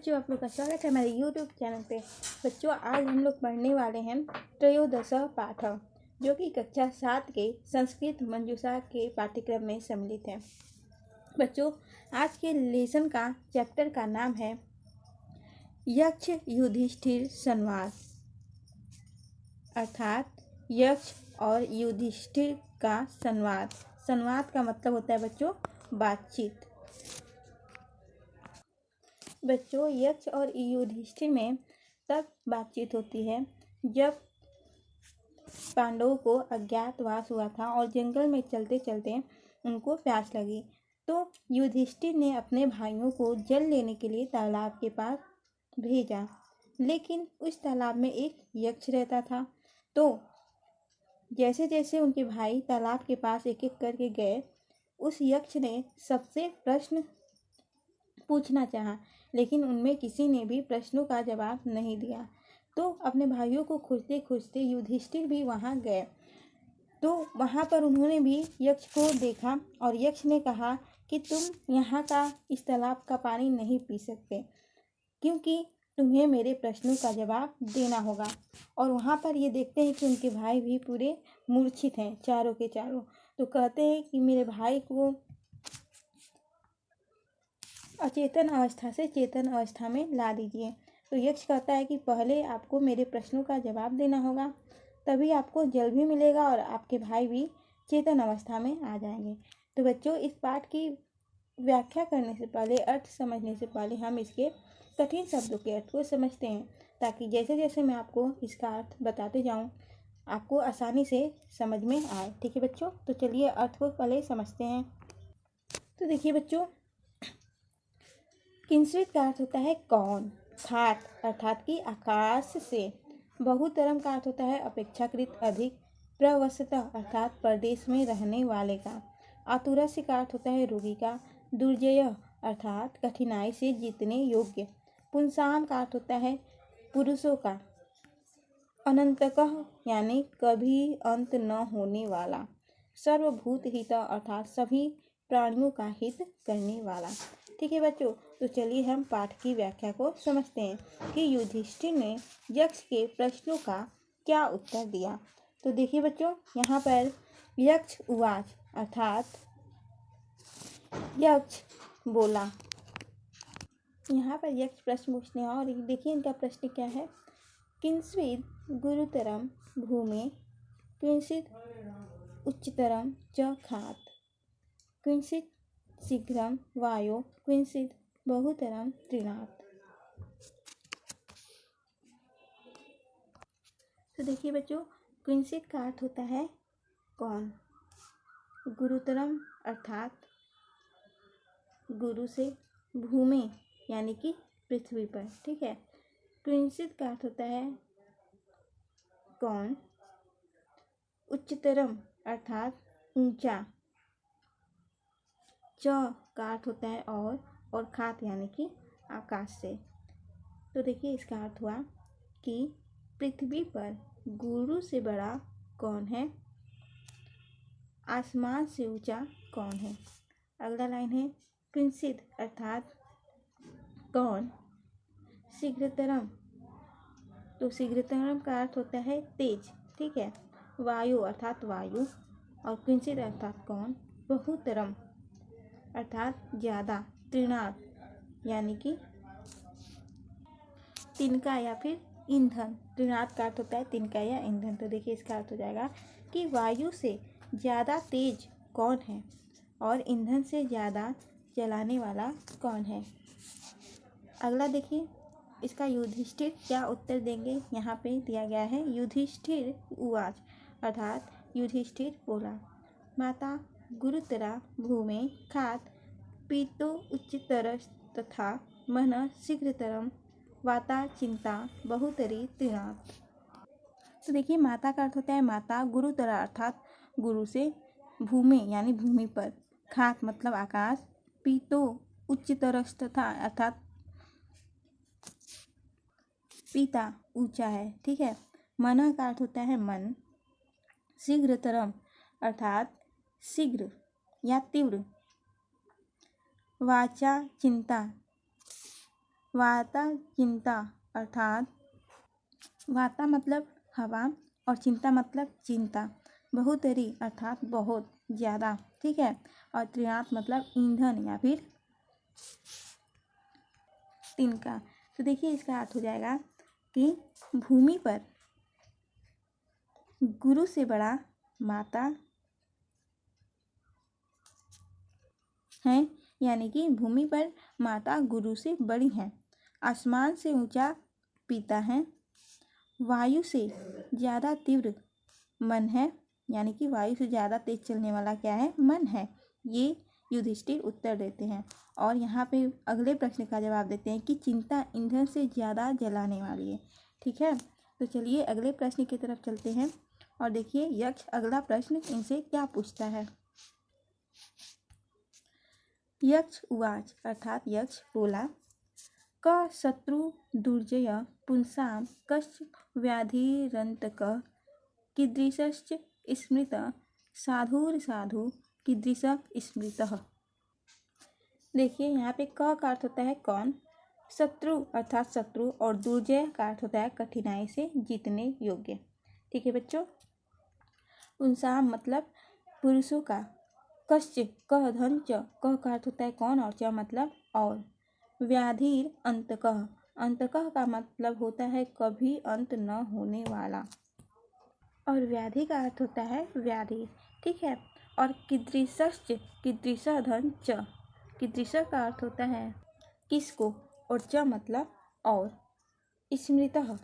बच्चों, आप लोग का स्वागत है हमारे YouTube चैनल पे। बच्चों, आज हम लोग पढ़ने वाले हैं त्रयोदश पाठ, जो कि कक्षा 7 के संस्कृत मंजूषा के पाठ्यक्रम में सम्मिलित है। बच्चों, आज के लेसन का चैप्टर का नाम है यक्ष युधिष्ठिर संवाद, अर्थात यक्ष और युधिष्ठिर का संवाद। संवाद का मतलब होता है बच्चों बातचीत। बच्चों, यक्ष और युधिष्ठिर में तब बातचीत होती है जब पांडवों को अज्ञातवास हुआ था और जंगल में चलते चलते उनको प्यास लगी, तो युधिष्ठिर ने अपने भाइयों को जल लेने के लिए तालाब के पास भेजा। लेकिन उस तालाब में एक यक्ष रहता था। तो जैसे जैसे उनके भाई तालाब के पास एक एक करके गए, उस यक्ष ने सबसे प्रश्न पूछना चाहा, लेकिन उनमें किसी ने भी प्रश्नों का जवाब नहीं दिया। तो अपने भाइयों को खोजते खोजते युधिष्ठिर भी वहाँ गए। तो वहाँ पर उन्होंने भी यक्ष को देखा और यक्ष ने कहा कि तुम यहाँ का इस तालाब का पानी नहीं पी सकते, क्योंकि तुम्हें मेरे प्रश्नों का जवाब देना होगा। और वहाँ पर ये देखते हैं कि उनके भाई भी पूरे मूर्छित हैं, चारों के चारों। तो कहते हैं कि मेरे भाई को अचेतन अवस्था से चेतन अवस्था में ला दीजिए। तो यक्ष कहता है कि पहले आपको मेरे प्रश्नों का जवाब देना होगा, तभी आपको जल भी मिलेगा और आपके भाई भी चेतन अवस्था में आ जाएंगे। तो बच्चों, इस पाठ की व्याख्या करने से पहले, अर्थ समझने से पहले हम इसके कठिन शब्दों के अर्थ को समझते हैं, ताकि जैसे जैसे मैं आपको इसका अर्थ बताते जाऊँ आपको आसानी से समझ में आए। ठीक है बच्चों, तो चलिए अर्थ को पहले समझते हैं। तो देखिए बच्चों, किंचित का अर्थ होता है कौन, खाट अर्थात कि आकाश से। बहुतरम का अर्थ होता है अपेक्षाकृत अधिक। प्रवसता अर्थात प्रदेश में रहने वाले का। आतुरस्य का अर्थ होता है रोगी का। दुर्जय अर्थात कठिनाई से जीतने योग्य। पुंसाम का अर्थ होता है पुरुषों का। अनंतकः यानी कभी अंत न होने वाला। सर्वभूत हित अर्थात सभी प्राणियों का हित करने वाला। ठीक है बच्चों, तो चलिए हम पाठ की व्याख्या को समझते हैं कि युधिष्ठिर ने यक्ष के प्रश्नों का क्या उत्तर दिया। तो देखिए बच्चों, यहाँ पर यक्ष उवाच अर्थात यक्ष बोला। यहाँ पर यक्ष प्रश्न पूछने हैं और देखिए इनका प्रश्न क्या है। किंचित् गुरुतरम भूमि, किंचित् उच्चतरम च खात्, किंचित् शीघ्रम वायो, किंचित् बहुतरम तृणात्। तो देखिए बच्चों, किंचित का अर्थ होता है कौन। गुरुतरम अर्थात गुरु से। भूमि यानी कि पृथ्वी पर। ठीक है। किंचित का अर्थ होता है कौन। उच्चतरम अर्थात ऊंचा। च का अर्थ होता है और खात यानी कि आकाश से। तो देखिए इसका अर्थ हुआ कि पृथ्वी पर गुरु से बड़ा कौन है, आसमान से ऊंचा कौन है। अगला लाइन है किंचित अर्थात कौन। शीघ्रतरम, तो शीघ्रतरम का अर्थ होता है तेज। ठीक है। वायु अर्थात वायु और किंचित अर्थात कौन। बहुतरम अर्थात ज़्यादा। तृणात् यानी कि तिनका या फिर ईंधन। तृणात् का अर्थ होता है तिनका या ईंधन। तो देखिए इसका अर्थ हो जाएगा कि वायु से ज़्यादा तेज कौन है और ईंधन से ज़्यादा जलाने वाला कौन है। अगला देखिए इसका युधिष्ठिर क्या उत्तर देंगे। यहाँ पे दिया गया है युधिष्ठिर उवाच अर्थात युधिष्ठिर बोला। माता गुरुतरा भूमे खात पीतो उच्चतर तथा मन शीघ्रतरम वाता चिंता बहुतरी तृणात्। तो देखिए माता का अर्थ होता है माता। गुरुतरा अर्थात गुरु से। भूमि यानी भूमि पर। खात मतलब आकाश। पीतो उच्चतर तथा अर्थात पीता ऊंचा है। ठीक है। मन का अर्थ होता है मन। शीघ्रतरम अर्थात शीघ्र या तीव्र। वाचा चिंता, वाता चिंता अर्थात वाता मतलब हवा और चिंता मतलब चिंता, बहुतरी अर्थात बहुत ज़्यादा, ठीक है। और त्रिनाथ मतलब ईंधन या फिर तिनका। तो देखिए इसका अर्थ हो जाएगा कि भूमि पर गुरु से बड़ा माता है, यानी कि भूमि पर माता गुरु से बड़ी हैं। आसमान से ऊंचा पिता है। वायु से ज़्यादा तीव्र मन है, यानी कि वायु से ज़्यादा तेज चलने वाला क्या है, मन है। ये युधिष्ठिर उत्तर देते हैं। और यहाँ पे अगले प्रश्न का जवाब देते हैं कि चिंता ईंधन से ज़्यादा जलाने वाली है, ठीक है। तो चलिए अगले प्रश्न की तरफ चलते हैं और देखिए यक्ष अगला प्रश्न इनसे क्या पूछता है। यक्ष उवाच अर्थात यक्ष बोला, क शत्रु दुर्जय पुंसां कश्च व्याधिरन्तकः कीदृशश्च स्मृत साधुर्साधु कीदृश स्मृतः। देखिए यहाँ पे क का अर्थ होता है कौन, शत्रु अर्थात शत्रु, और दुर्जय का अर्थ होता है कठिनाई से जीतने योग्य, ठीक है बच्चों। पुंसां मतलब पुरुषों का, कश्च कह धन च, कह का अर्थ होता है कौन और च मतलब और, व्याधिर अंतकः, अंतकः का मतलब होता है कभी अंत न होने वाला, और व्याधि का अर्थ होता है व्याधि, ठीक है। और कीदृशश्च, कीदृश धन च, कीदृश का अर्थ होता है किसको, और च मतलब और, स्मृतः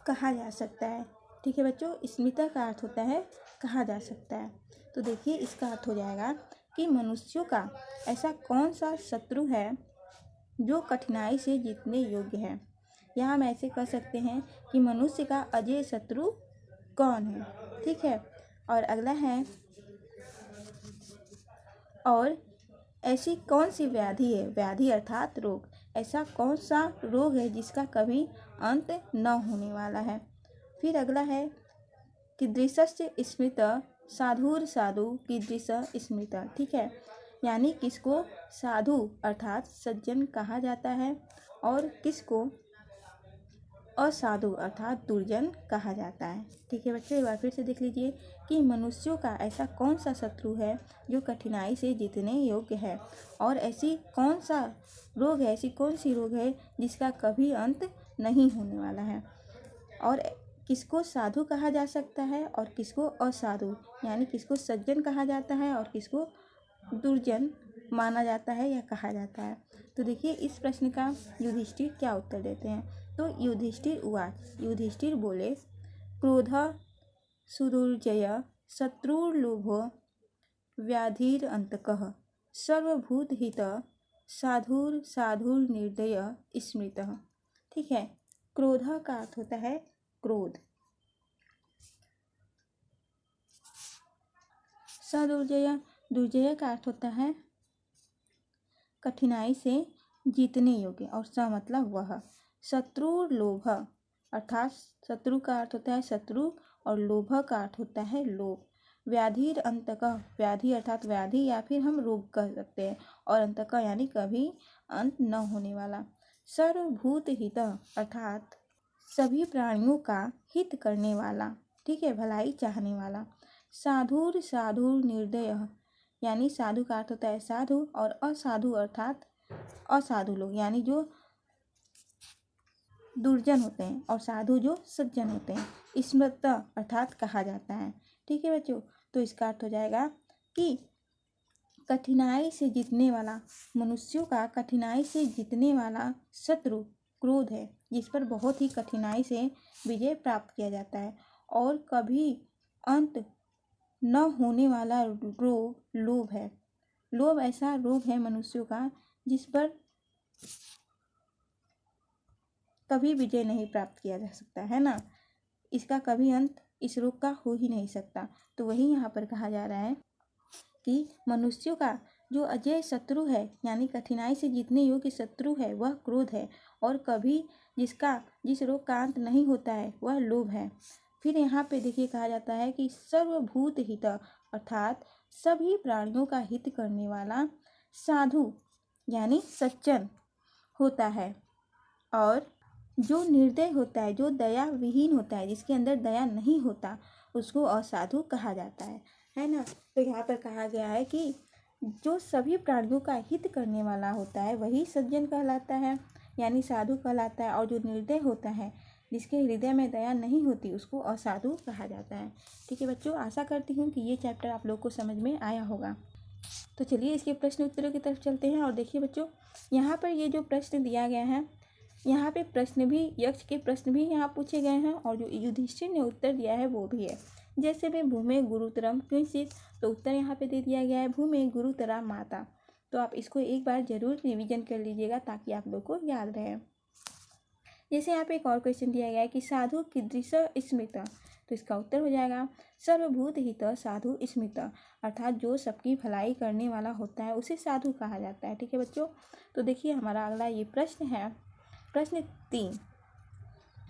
कहा जा सकता है, ठीक है बच्चों। स्मृतः का अर्थ होता है कहा जा सकता है। तो देखिए इसका अर्थ हो जाएगा कि मनुष्यों का ऐसा कौन सा शत्रु है जो कठिनाई से जीतने योग्य है। यहाँ हम ऐसे कह सकते हैं कि मनुष्य का अजय शत्रु कौन है, ठीक है। और अगला है, और ऐसी कौन सी व्याधि है, व्याधि अर्थात रोग, ऐसा कौन सा रोग है जिसका कभी अंत न होने वाला है। फिर अगला है कीदृशस्य स्मृत साधुर साधु कीदृश स्मृत, ठीक है। यानी किसको साधु अर्थात सज्जन कहा जाता है और किसको असाधु अर्थात दुर्जन कहा जाता है, ठीक है बच्चों। एक बार फिर से देख लीजिए कि मनुष्यों का ऐसा कौन सा शत्रु है जो कठिनाई से जीतने योग्य है, और ऐसी कौन सा रोग है, ऐसी कौन सी रोग है जिसका कभी अंत नहीं होने वाला है, और किसको साधु कहा जा सकता है और किसको असाधु, यानी किसको सज्जन कहा जाता है और किसको दुर्जन माना जाता है या कहा जाता है। तो देखिए इस प्रश्न का युधिष्ठिर क्या उत्तर देते हैं। तो युधिष्ठिर उवाच, युधिष्ठिर बोले, क्रोध सुदुर्जय शत्रुर्लोभो व्याधिरन्तकः सर्वभूतहित साधुर्निर्दय स्मृतः, ठीक है। क्रोध का अर्थ होता है क्रोध, सदुर्जय, दुर्जय का अर्थ होता है कठिनाई से जीतने योग्य, और स मतलब वह, शत्रु लोभ अर्थात शत्रु का अर्थ होता है शत्रु, और लोभ का अर्थ होता है लोभ। व्याधिर अंतकः, व्याधि अर्थात व्याधि या फिर हम रोग कह सकते हैं, और अंतकः यानी कभी अंत न होने वाला। सर्वभूत हित अर्थात सभी प्राणियों का हित करने वाला, ठीक है, भलाई चाहने वाला। साधुर निर्दय, यानी साधु का अर्थ होता है साधु, और असाधु अर्थात असाधु लोग, यानी जो दुर्जन होते हैं, और साधु जो सज्जन होते हैं। स्मृत अर्थात कहा जाता है, ठीक है बच्चों। तो इसका अर्थ हो जाएगा कि कठिनाई से जीतने वाला, मनुष्यों का कठिनाई से जीतने वाला शत्रु क्रोध है, जिस पर बहुत ही कठिनाई से विजय प्राप्त किया जाता है, और कभी अंत न होने वाला रोग लोभ है। लोभ ऐसा रोग है मनुष्यों का जिस पर कभी विजय नहीं प्राप्त किया जा सकता है ना, इसका कभी अंत इस रोग का हो ही नहीं सकता। तो वही यहाँ पर कहा जा रहा है कि मनुष्यों का जो अजय शत्रु है, यानी कठिनाई से जीतने योग्य शत्रु है, वह क्रोध है, और कभी जिस रोग का अंत नहीं होता है वह लोभ है। फिर यहाँ पे देखिए कहा जाता है कि सर्वभूत हित अर्थात सभी प्राणियों का हित करने वाला, साधु यानी सज्जन होता है, और जो निर्दय होता है, जो दया विहीन होता है, जिसके अंदर दया नहीं होता, उसको असाधु कहा जाता है ना। तो यहाँ पर कहा गया है कि जो सभी प्राणियों का हित करने वाला होता है वही सज्जन कहलाता है, यानी साधु कहलाता है, और जो निर्दय होता है, जिसके हृदय में दया नहीं होती, उसको असाधु कहा जाता है। ठीक है बच्चों, आशा करती हूँ कि ये चैप्टर आप लोग को समझ में आया होगा। तो चलिए इसके प्रश्न उत्तरों की तरफ चलते हैं। और देखिए बच्चों, यहाँ पर ये जो प्रश्न दिया गया है, यहाँ पे प्रश्न भी, यक्ष के प्रश्न भी यहाँ पूछे गए हैं, और जो युधिष्ठिर ने उत्तर दिया है वो भी है। जैसे में भूमि गुरुतरम किंचित, तो उत्तर यहाँ पे दे दिया गया है भूमि गुरुतरा माता। तो आप इसको एक बार जरूर रिवीजन कर लीजिएगा ताकि आप लोग को याद रहे। जैसे यहाँ पे एक और क्वेश्चन दिया गया है कि साधु कीदृश स्मृत, तो इसका उत्तर हो जाएगा सर्वभूत हित साधु स्मृत, अर्थात जो सबकी भलाई करने वाला होता है उसे साधु कहा जाता है। ठीक है बच्चों, तो देखिए हमारा अगला ये प्रश्न है, प्रश्न 3,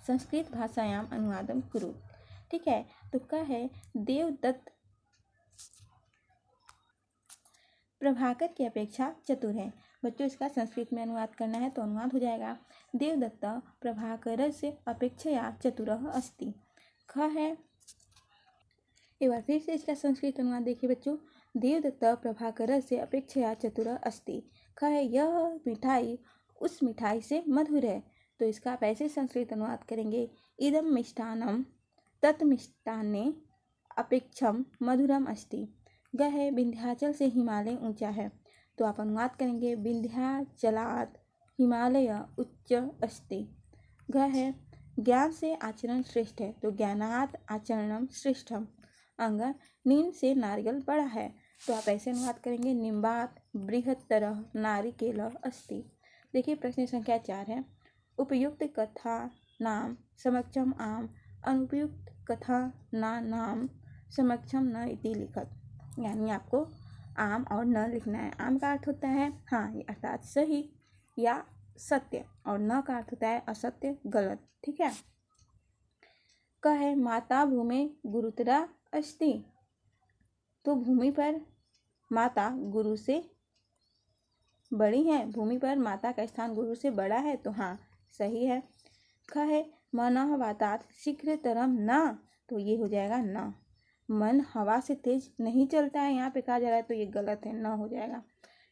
संस्कृत भाषायाम अनुवादम कुरु। ठीक है, तो क्या है, देवदत्त प्रभाकर की अपेक्षा चतुर है। बच्चों इसका संस्कृत में अनुवाद करना है तो अनुवाद हो जाएगा देवदत्त प्रभाकर से अपेक्षया चतुरः अस्ति। ख है, एक बार फिर से इसका संस्कृत अनुवाद देखिए बच्चों, देवदत्त प्रभाकर से अपेक्षया चतुरः अस्ति। ख है, यह मिठाई उस मिठाई से मधुर है। तो इसका आप ऐसे संस्कृत अनुवाद करेंगे, इदम मिष्टान्नम तत्मिष्टान्ने अपेक्षम मधुरम अस्ति। ग है, विंध्याचल से हिमालय ऊंचा है। तो आप अनुवाद करेंगे विंध्याचलात् हिमालय उच्च अस्ति। घ है, ज्ञान से आचरण श्रेष्ठ है। तो ज्ञानात् आचरणम श्रेष्ठम। अंग, नीम से नारियल बड़ा है। तो आप ऐसे अनुवाद करेंगे निम्बात् बृहत्तरः नारिकेलः अस्ति। देखिए प्रश्न संख्या 4 है, उपयुक्त कथा नाम समक्षम आम, अनुपयुक्त कथा नाम समक्षम न इति लिखत। यानी आपको आम और न लिखना है। आम का अर्थ होता है हाँ अर्थात सही या सत्य, और न का अर्थ होता है असत्य गलत। ठीक है, क है, माता भूमि गुरुतरा अस्ति। तो भूमि पर माता गुरु से बड़ी है, भूमि पर माता का स्थान गुरु से बड़ा है, तो हाँ सही है। ख है, मनः वातात् शीघ्रतरम न, तो ये हो जाएगा न। मन हवा से तेज नहीं चलता है, यहाँ पे कहा जा रहा है, तो ये गलत है, न हो जाएगा।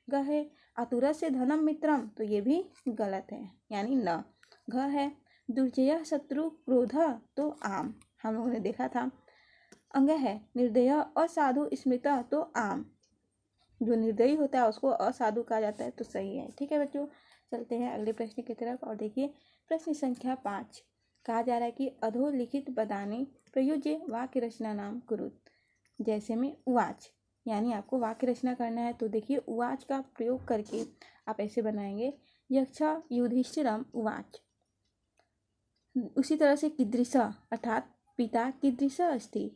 ग है, आतुरस्य से धनम मित्रम, तो ये भी गलत है, यानी न। घ है, दुर्जय शत्रु क्रोध, तो आम, हम लोगों ने देखा था। अंग है, निर्दय असाधु स्मृता, तो आम, जो निर्दयी होता है उसको असाधु कहा जाता है, तो सही है। ठीक है बच्चों, चलते हैं अगले प्रश्न की तरफ। और देखिए प्रश्न संख्या 5, कहा जा रहा है कि अधोलिखित पदानि प्रयुज्य वाक्य रचना नाम कुरुत। जैसे में उवाच, यानी आपको वाक्य रचना करना है। तो देखिए उवाच का प्रयोग करके आप ऐसे बनाएंगे, यक्ष युधिष्ठिरम उवाच। उसी तरह से कीदृश, अर्थात पिता कीदृश अस्ति।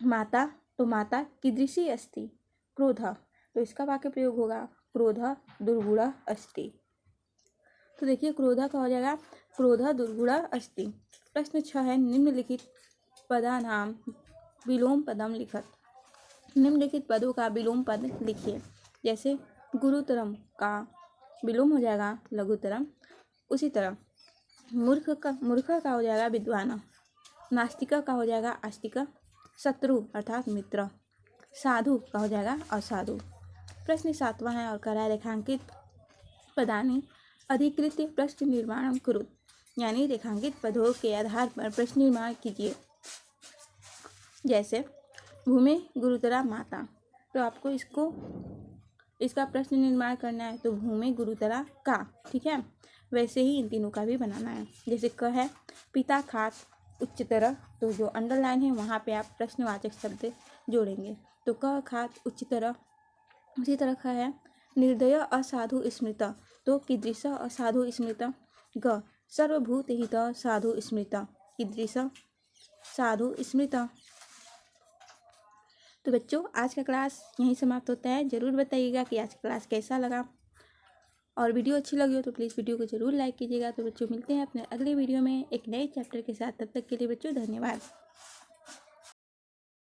माता, तो माता कीदृशी अस्ति। क्रोध, तो इसका वाक्य प्रयोग होगा क्रोध दुर्गुण अस्ति। तो देखिए क्रोध का हो जाएगा क्रोध दुर्गुण अस्ति। प्रश्न 6 है, निम्नलिखित पदानाम विलोम पदम लिखत। निम्नलिखित पदों का विलोम पद लिखिए। जैसे गुरुतरम का विलोम हो जाएगा लघुतरम। उसी तरह मूर्ख का हो जाएगा विद्वान। नास्तिक का हो जाएगा आस्तिक। शत्रु अर्थात मित्र। साधु का हो जाएगा असाधु। प्रश्न 7वां है और करा रेखांकित पदानि अधिकृत्य प्रश्न निर्माण कुरुत। यानी रेखांकित पदों के आधार पर प्रश्न निर्माण कीजिए। जैसे भूमि गुरुतरा माता, तो आपको इसका प्रश्न निर्माण करना है, तो भूमि गुरुतरा का। ठीक है, वैसे ही इन तीनों का भी बनाना है। जैसे क है, पिता खात उच्चतर, तो जो अंडरलाइन है वहाँ पे आप प्रश्नवाचक शब्द जोड़ेंगे, तो क खात उच्चतर। उसी तरह ख है, निर्दय असाधु स्मृत, तो कीदृश असाधु स्मृत। ग सर्वभूत हित साधु स्मृत, कीदृश साधु स्मृत। तो बच्चों आज का क्लास यहीं समाप्त होता है। ज़रूर बताइएगा कि आज का क्लास कैसा लगा, और वीडियो अच्छी लगी हो तो प्लीज़ वीडियो को ज़रूर लाइक कीजिएगा। तो बच्चों मिलते हैं अपने अगले वीडियो में एक नए चैप्टर के साथ। तब तक के लिए बच्चों धन्यवाद।